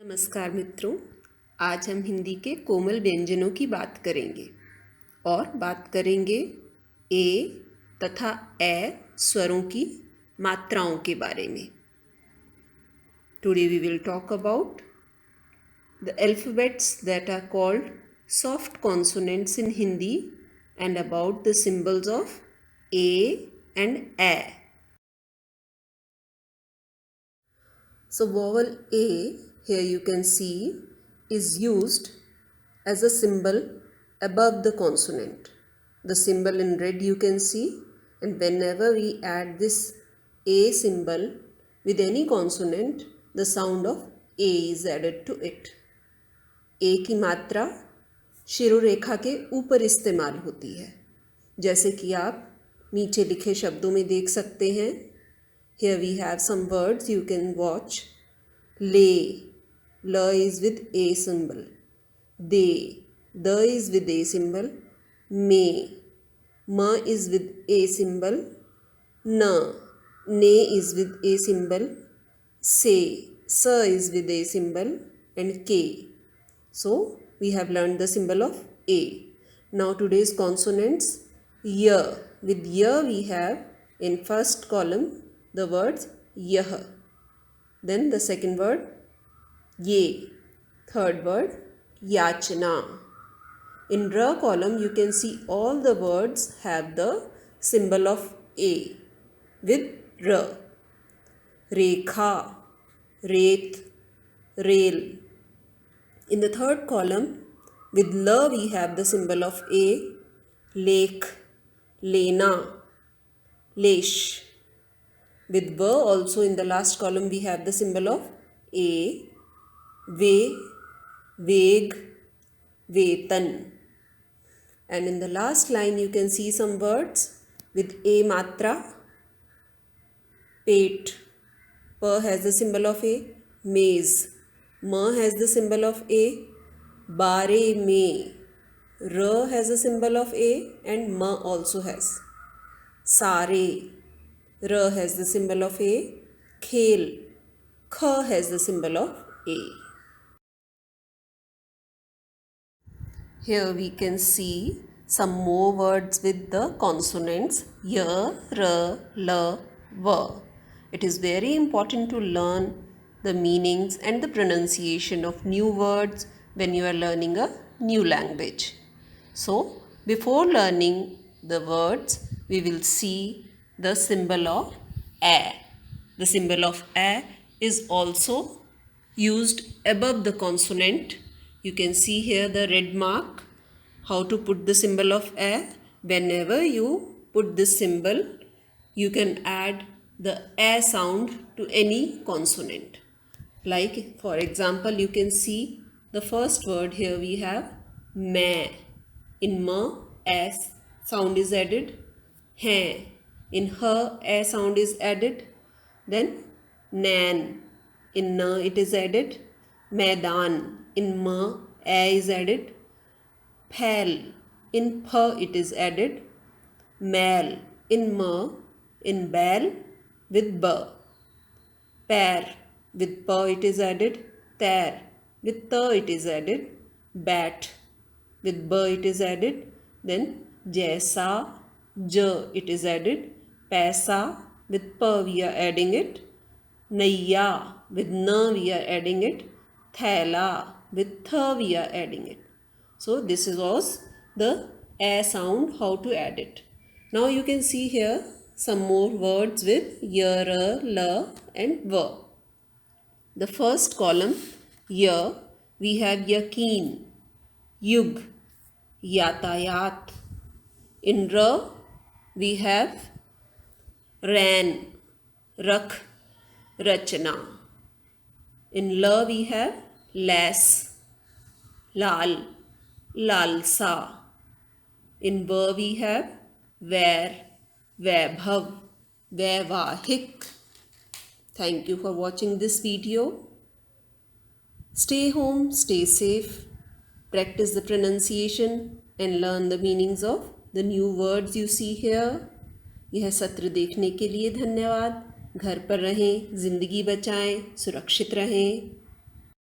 नमस्कार मित्रों, आज हम हिंदी के कोमल व्यंजनों की बात करेंगे और बात करेंगे ए तथा ए स्वरों की मात्राओं के बारे में। Today we will talk about the alphabets that are called soft consonants in Hindi and about the symbols of A and A. So vowel A, here you can see, is used as a symbol above the consonant. The symbol in red you can see, and whenever we add this A symbol with any consonant, the sound of A is added to it. A की मात्रा शिरोरेखा के ऊपर इस्तेमाल होती है, जैसे कि आप नीचे लिखे शब्दों में देख सकते हैं। Here we have some words you can watch. Lay, L is with A symbol. They, the is with A symbol. May, M is with A symbol. Na, ne is with A symbol. Say, sa is with A symbol. And K. So we have learned the symbol of A. Now today's consonants. Y. With Y we have in first column the words yah. Then the second word ye. Third word yachna. In ra column you can see all the words have the symbol of A with ra. Rekha, Reth, Rail. In the third column with la we have the symbol of A, lake, lena, lesh. With va also in the last column we have the symbol of A, ve, veg, vetan. And in the last line you can see some words with A matra, pet, pa has the symbol of A, maize, ma has the symbol of A, bare me, ra has a symbol of A and ma also has. Sare, ra has the symbol of A, khel, kha has the symbol of A. Here we can see some more words with the consonants ya, ra, la, va. It is very important to learn the meanings and the pronunciation of new words when you are learning a new language. So, before learning the words, we will see the symbol of A. The symbol of A is also used above the consonant. You can see here the red mark. How to put the symbol of A? Whenever you put this symbol, you can add the A sound to any consonant. Like for example, you can see the first word here we have ma. In ma, S sound is added. Hai. In her, A sound is added. Then nan. In na it is added. Maidan. In ma, A is added. Phel. In pha it is added. Mal. In ma, in bal with ba. Pair. With pa it is added. Ter. With ta it is added. Bat. With ba it is added. Then jaisa, ja it is added. Paisa, with pa we are adding it. Naiya, with na we are adding it. Thela, with tha we are adding it. So this was the A sound, how to add it. Now you can see here some more words with ya, ra, la and va. The first column, ya, we have yakin, yug, yatayat. In ra, we have ran, rakh, rachna. In la, we have las, lal, lalsa. In va, we have vair, vaibhav, vaivahik. Thank you for watching this video. Stay home, stay safe, practice the pronunciation and learn the meanings of the new words you see here. यह सत्र देखने के लिए धन्यवाद। घर पर रहें, जिंदगी बचाएं, सुरक्षित रहें।